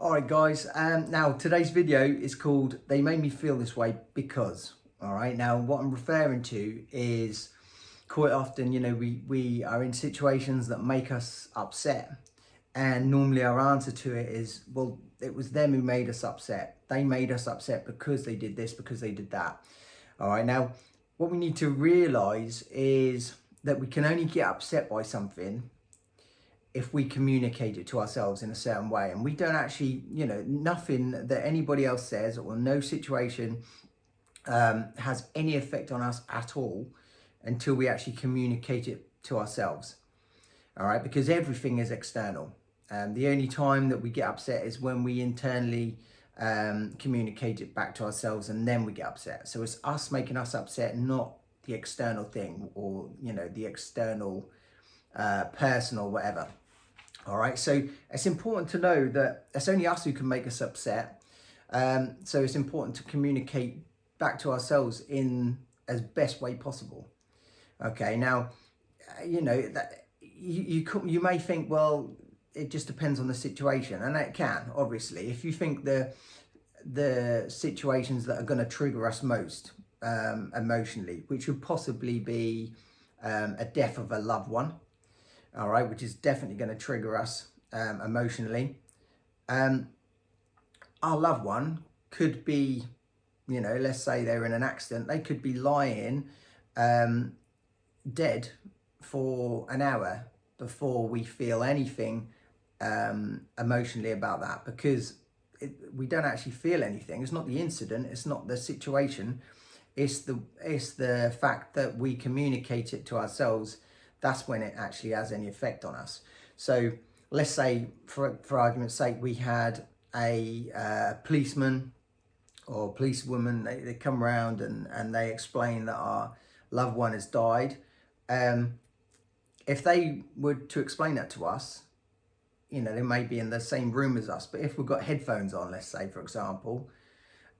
Alright guys, now today's video is called They Made Me Feel This Way Because. Alright, now what I'm referring to is quite often, we are in situations that make us upset, and normally our answer to it is, well, it was them who made us upset. They made us upset because they did this, because they did that. Alright, now what we need to realise is that we can only get upset by something if we communicate it to ourselves in a certain way, and we don't actually, nothing that anybody else says or no situation has any effect on us at all until we actually communicate it to ourselves. All right, because everything is external. The only time that we get upset is when we internally communicate it back to ourselves, and then we get upset. So it's us making us upset, not the external thing, or the external person or whatever. All right, so it's important to know that it's only us who can make us upset. So it's important to communicate back to ourselves in as best way possible. Okay, now, that you may think, well, it just depends on the situation, and it can, obviously. If you think the situations that are going to trigger us most emotionally, which would possibly be a death of a loved one, all right, which is definitely going to trigger us emotionally. Our loved one could be, let's say they're in an accident, they could be lying dead for an hour before we feel anything emotionally about that, because we don't actually feel anything. It's not the incident, it's not the situation, it's the fact that we communicate it to ourselves. That's when it actually has any effect on us. So let's say, for argument's sake, we had a policeman or policewoman, they come around and they explain that our loved one has died. If they were to explain that to us, they may be in the same room as us, but if we've got headphones on, let's say, for example,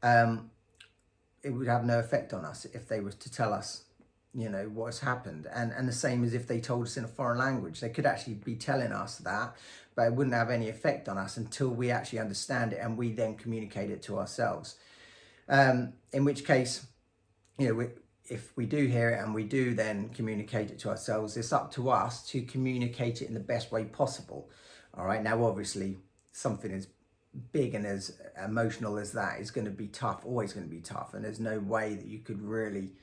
it would have no effect on us if they were to tell us what has happened. And the same as if they told us in a foreign language. They could actually be telling us that, but it wouldn't have any effect on us until we actually understand it and we then communicate it to ourselves. In which case, if we do hear it and we do then communicate it to ourselves, it's up to us to communicate it in the best way possible. All right, now obviously something as big and as emotional as that is going to be tough, always going to be tough, and there's no way that you could really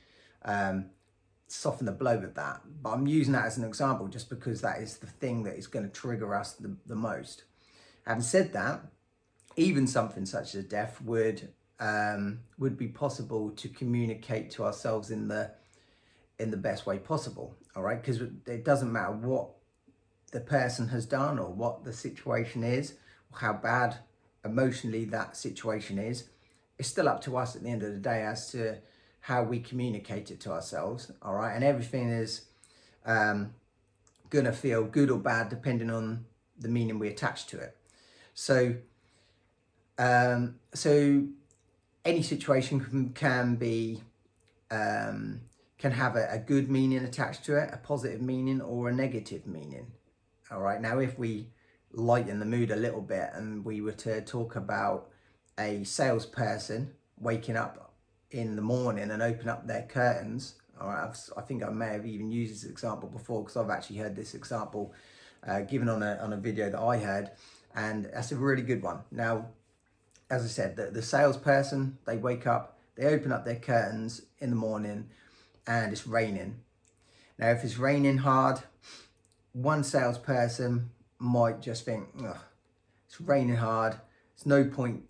soften the blow with that. But I'm using that as an example just because that is the thing that is going to trigger us the most. Having said that, even something such as death would be possible to communicate to ourselves in the best way possible. All right, because it doesn't matter what the person has done or what the situation is, or how bad emotionally that situation is. It's still up to us at the end of the day as to how we communicate it to ourselves. All right, and everything is gonna feel good or bad depending on the meaning we attach to it. So any situation can have a good meaning attached to it, a positive meaning, or a negative meaning. All right, now if we lighten the mood a little bit and we were to talk about a salesperson waking up in the morning and open up their curtains. All right, I think I may have even used this example before, because I've actually heard this example given on a video that I heard, and that's a really good one. Now, as I said, the salesperson, they wake up, they open up their curtains in the morning, and it's raining. Now, if it's raining hard, one salesperson might just think, ugh, it's raining hard, there's no point,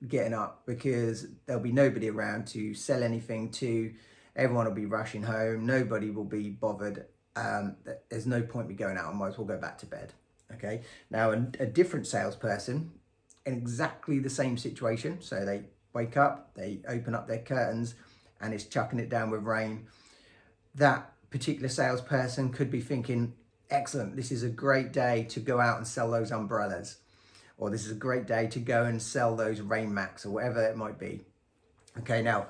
getting up, because there'll be nobody around to sell anything to. Everyone will be rushing home, nobody will be bothered. There's no point me going out, I might as well go back to bed. Okay, now a different salesperson in exactly the same situation, so they wake up, they open up their curtains, and it's chucking it down with rain. That particular salesperson could be thinking, excellent, this is a great day to go out and sell those umbrellas, or this is a great day to go and sell those rain mats, or whatever it might be. Okay, now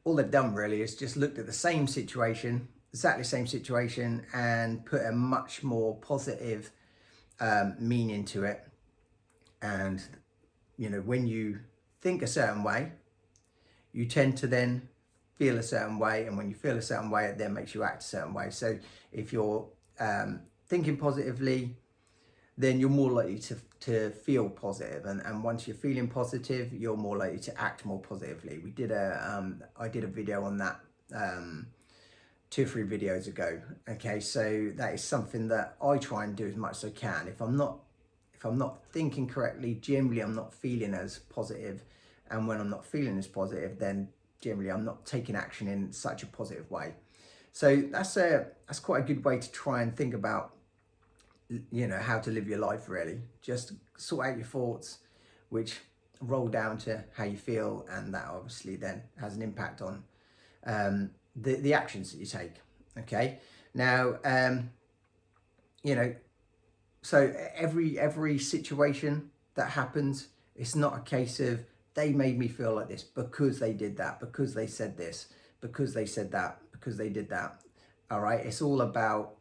all they've done really is just looked at the same situation, exactly the same situation, and put a much more positive meaning to it, and you know, when you think a certain way, you tend to then feel a certain way, and when you feel a certain way, it then makes you act a certain way. So if you're thinking positively, then you're more likely to feel positive, and once you're feeling positive, you're more likely to act more positively. I did a video on that 2 or 3 videos ago. Okay, so that is something that I try and do as much as I can. If I'm not thinking correctly, generally I'm not feeling as positive, and when I'm not feeling as positive, then generally I'm not taking action in such a positive way. So that's quite a good way to try and think about, you know, how to live your life. Really, just sort out your thoughts, which roll down to how you feel, and that obviously then has an impact on the actions that you take. Okay, now you know, so every situation that happens, it's not a case of they made me feel like this because they did that, because they said this, because they said that, because they did that. All right, it's all about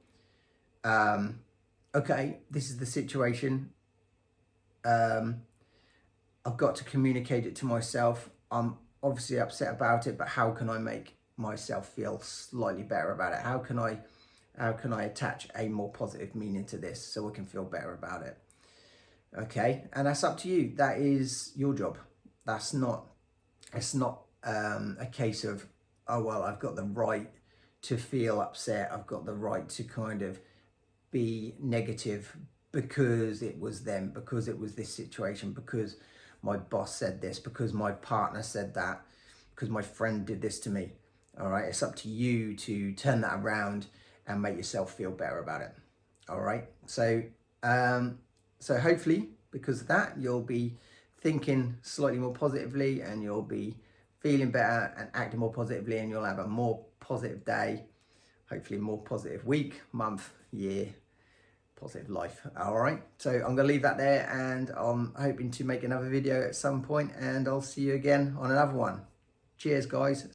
okay, this is the situation. I've got to communicate it to myself. I'm obviously upset about it, but how can I make myself feel slightly better about it? How can I attach a more positive meaning to this so I can feel better about it? Okay, and that's up to you. That is your job. It's not a case of, oh well, I've got the right to feel upset, I've got the right to kind of be negative because it was them, because it was this situation, because my boss said this, because my partner said that, because my friend did this to me. All right, it's up to you to turn that around and make yourself feel better about it. All right, so so hopefully because of that, you'll be thinking slightly more positively, and you'll be feeling better and acting more positively, and you'll have a more positive day, hopefully more positive week, month, year, positive life. All right, so I'm gonna leave that there, and I'm hoping to make another video at some point, and I'll see you again on another one. Cheers, guys.